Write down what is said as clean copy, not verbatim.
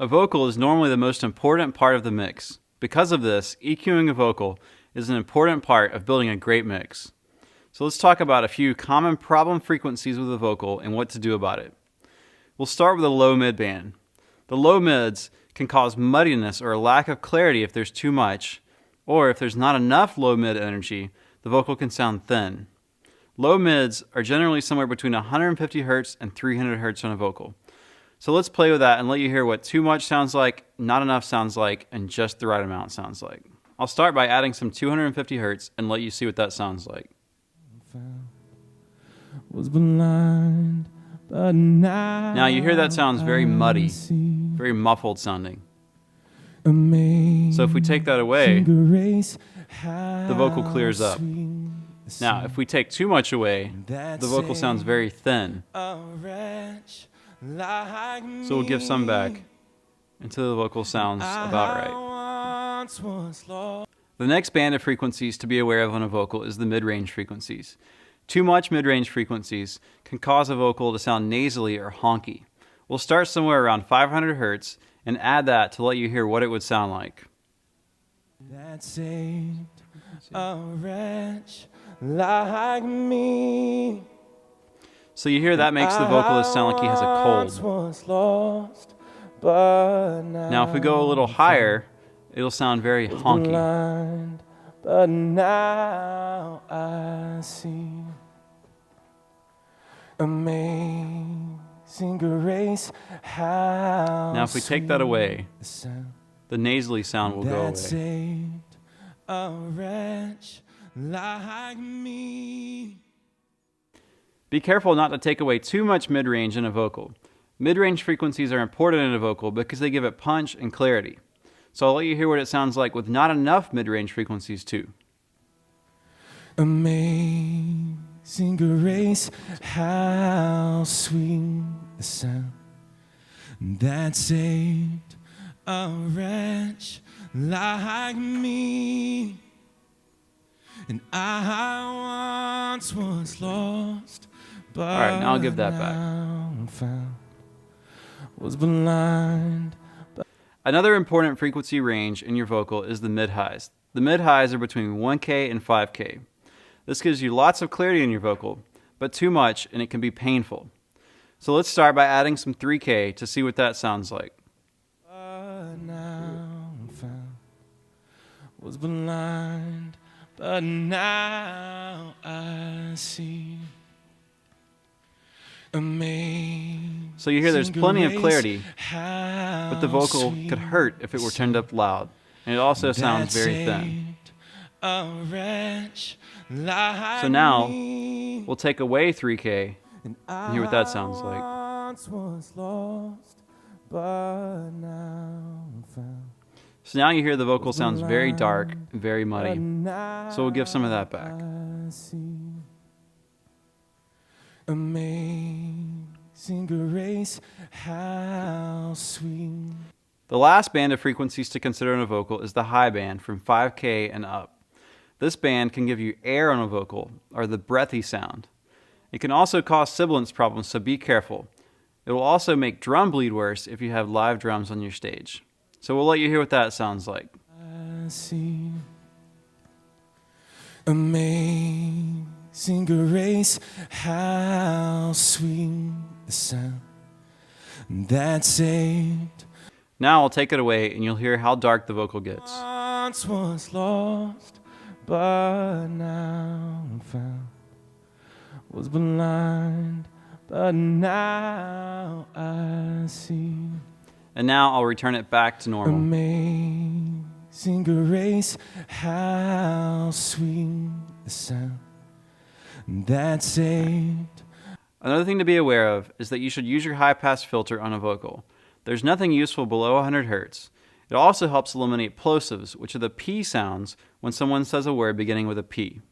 A vocal is normally the most important part of the mix. Because of this, EQing a vocal is an important part of building a great mix. So let's talk about a few common problem frequencies with a vocal and what to do about it. We'll start with the low mid band. The low mids can cause muddiness or a lack of clarity if there's too much, or if there's not enough low mid energy, the vocal can sound thin. Low mids are generally somewhere between 150 Hz and 300 Hz on a vocal. So let's play with that and let you hear what too much sounds like, not enough sounds like, and just the right amount sounds like. I'll start by adding some 250 Hz and let you see what that sounds like. Now you hear that sounds very muddy, very muffled sounding. So if we take that away, the vocal clears up. Now if we take too much away, the vocal sounds very thin. So we'll give some back until the vocal sounds about right. The next band of frequencies to be aware of on a vocal is the mid-range frequencies. Too much mid-range frequencies can cause a vocal to sound nasally or honky. We'll start somewhere around 500 Hz and add that to let you hear what it would sound like. That saved a wretch like me. So you hear that makes the vocalist sound like he has a cold. Now if we go a little higher, it'll sound very honky. But now I see amazing grace. How now if we take that away, the nasally sound will go away. Saved a wretch like me. Be careful not to take away too much mid-range in a vocal. Mid-range frequencies are important in a vocal because they give it punch and clarity. So I'll let you hear what it sounds like with not enough mid-range frequencies too. Amazing grace, how sweet the sound that saved a wretch like me. And I once was lost, but all right, now I'll give that back. Found, was blind. Another important frequency range in your vocal is the mid-highs. The mid-highs are between 1K and 5K. This gives you lots of clarity in your vocal, but too much and it can be painful. So let's start by adding some 3K to see what that sounds like. Now found, was blind, but now I see. So you hear there's plenty of clarity, but the vocal could hurt if it were turned up loud. And it also sounds very thin. So now, we'll take away 3K and hear what that sounds like. So now you hear the vocal sounds very dark and very muddy. So we'll give some of that back. Amazing grace, how sweet. The last band of frequencies to consider in a vocal is the high band from 5K and up. This band can give you air on a vocal, or the breathy sound. It can also cause sibilance problems, so be careful. It will also make drum bleed worse if you have live drums on your stage. So we'll let you hear what that sounds like. I see amazing grace, how sweet the sound that saved. Now I'll take it away and you'll hear how dark the vocal gets. Once was lost, but now found. Was blind, but now I see. And now I'll return it back to normal. Amazing grace, how sweet the sound that saved. Another thing to be aware of is that you should use your high-pass filter on a vocal. There's nothing useful below 100 Hz. It also helps eliminate plosives, which are the P sounds when someone says a word beginning with a P.